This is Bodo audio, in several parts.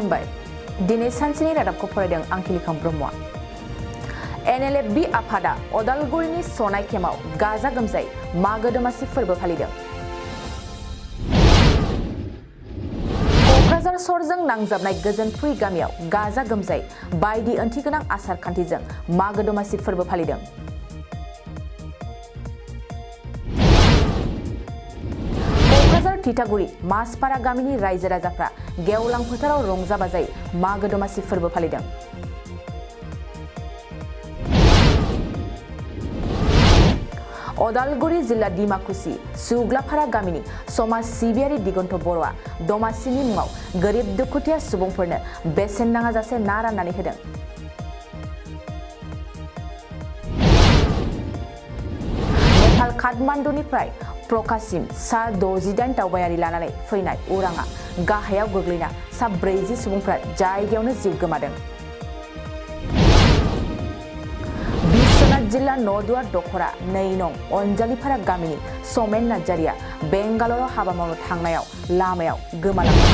खुलुमबाय दिनै सानसेनि रादाबखौ फरायदों आंखिलिखां ब्रह्मआ NLFB आफादा अदालगुरिनि सनाय केम्पआव गाजा गोमजायै मागो दमासि फोरबो फालिदों क'क्राझार सहरजों नांजाबनाय गोजोनपुर गामियाव गाजा गोमजायै बायदि ओंथिगोनां आसार खान्थिजों मागो दमासि फोरबो फालिदों क'क्राझार तितागुरि मासपारा गामिनि रायजो राजाफ्रा गेवलां फोथाराव रंजा बाजायै मागो दमासि फोरबो फालिदों अदालगुरि जिल्ला डिमाकुसि सुग्लाफारा गामिनि समाज सिबियारि दिगन्त बर'आ दमासिनि मुङाव गोरिब दुखुथिया सुबुंफोरनो बेसेन नाङाजासे ना राननानै होदों नेपाल काठमान्डुनिफ्राय प्रकाशसिम सा 68 दावबायारि लानानै फैनाय उराङा गाहायाव गोग्लैना सा 40 सुबुंफोरा जायगायावनो जिउ गोमादों जिल्ला नदुवार दखरा 2 नं अनजालिपारा गामिनि समेन नार्जारिया बेंगालराव हाबा मावनो थांनायाव लामायाव गोमालांदों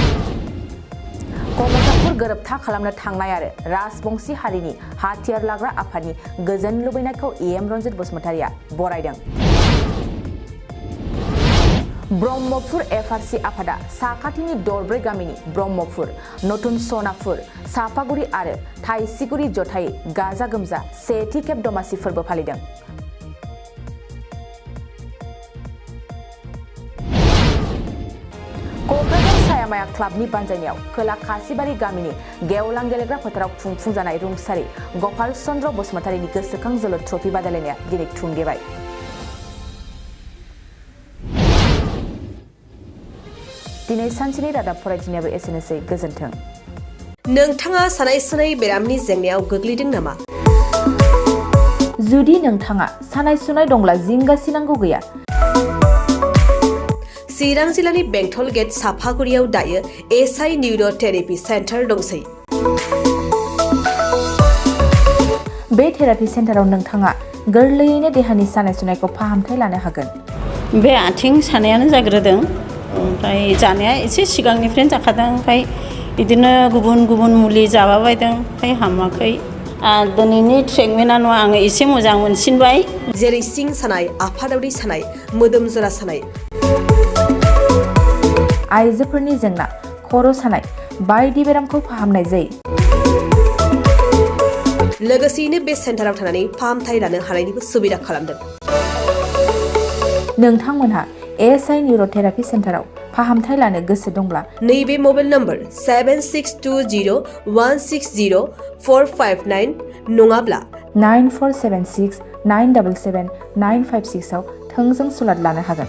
कमतापुर गोरोबथा खालामनो थांनाय आरो राजबंशी हारिनि हाथियार लाग्रा आफादनि गोजोन लुबैनायखौ EM रन्जित बसुमतारिया बरायदों ब्रह्मपुर FRC आफादा साखाथिनि दरब्रै गामिनि ब्रह्मपुर नतुन सनापुर सापागुरि आरो थाइसिगुरि जथायै गाजा गोमजा सेथि खेब दमासि फोरबो फालिदों क'क्राझार सायामाया क्लाबनि बानजायनायाव खोला खासिबारि गामिनि गेवलां गेलेग्रा फोथाराव खुंफुंजानाय रुंसारि गपाल चन्द्र बसुमतारिनि गोसोखां जोलुर ट्रफि बादायलायनाया दिनै थुंगेबाय दिनै सानसेनि रादाब फरायथिनायाबो एसेनोसै गोजोन्थों नोंथाङा सानाय सुनाय बेरामनि जेंनायाव गोग्लैदों नामा जुदि नोंथाङा सानाय सुनाय दंब्ला जिंगासिनांगौ गैया चिरां जिल्लानि बेंटल गेट साफागुरियाव दायो SI निउर'थेरापि सेन्टार दंसै बे थेरापि सेन्टाराव नोंथाङा गोरलैयैनो देहानि सानाय सुनायखौ फाहामथाय लानो हागोन बे आथिं सानायानो जाग्रोदों ओमफ्राय जानाया एसे सिगांनिफ्रायनो जाखादों ओमफ्राय बिदिनो गुबुन गुबुन मुलि जाबाबायदों ओमफ्राय हामाखै दिनैनि ट्रिटमेन्टआ नङा आङो एसे मोजां मोनसिनबाय जेरै सिं सानाय आफादावरि सानाय मोदोम जरा सानाय आइजोफोरनि जेंना खर' सानाय बायदि बेरामखौ फाहामनाय जायो लोगोसेयैनो बे सेन्टाराव थानानै फाहामथाय लानो हानायनिबो सुबिदा खालामदों नोंथांमोनहा SI निउर'थेरापि सेन्टाराव फाहामथाय लानो गोसो दंब्ला नैबे मबाइल नम्बर 7620160459 नङाब्ला 9476977956 आव थोंजों सुलाद लानो हागोन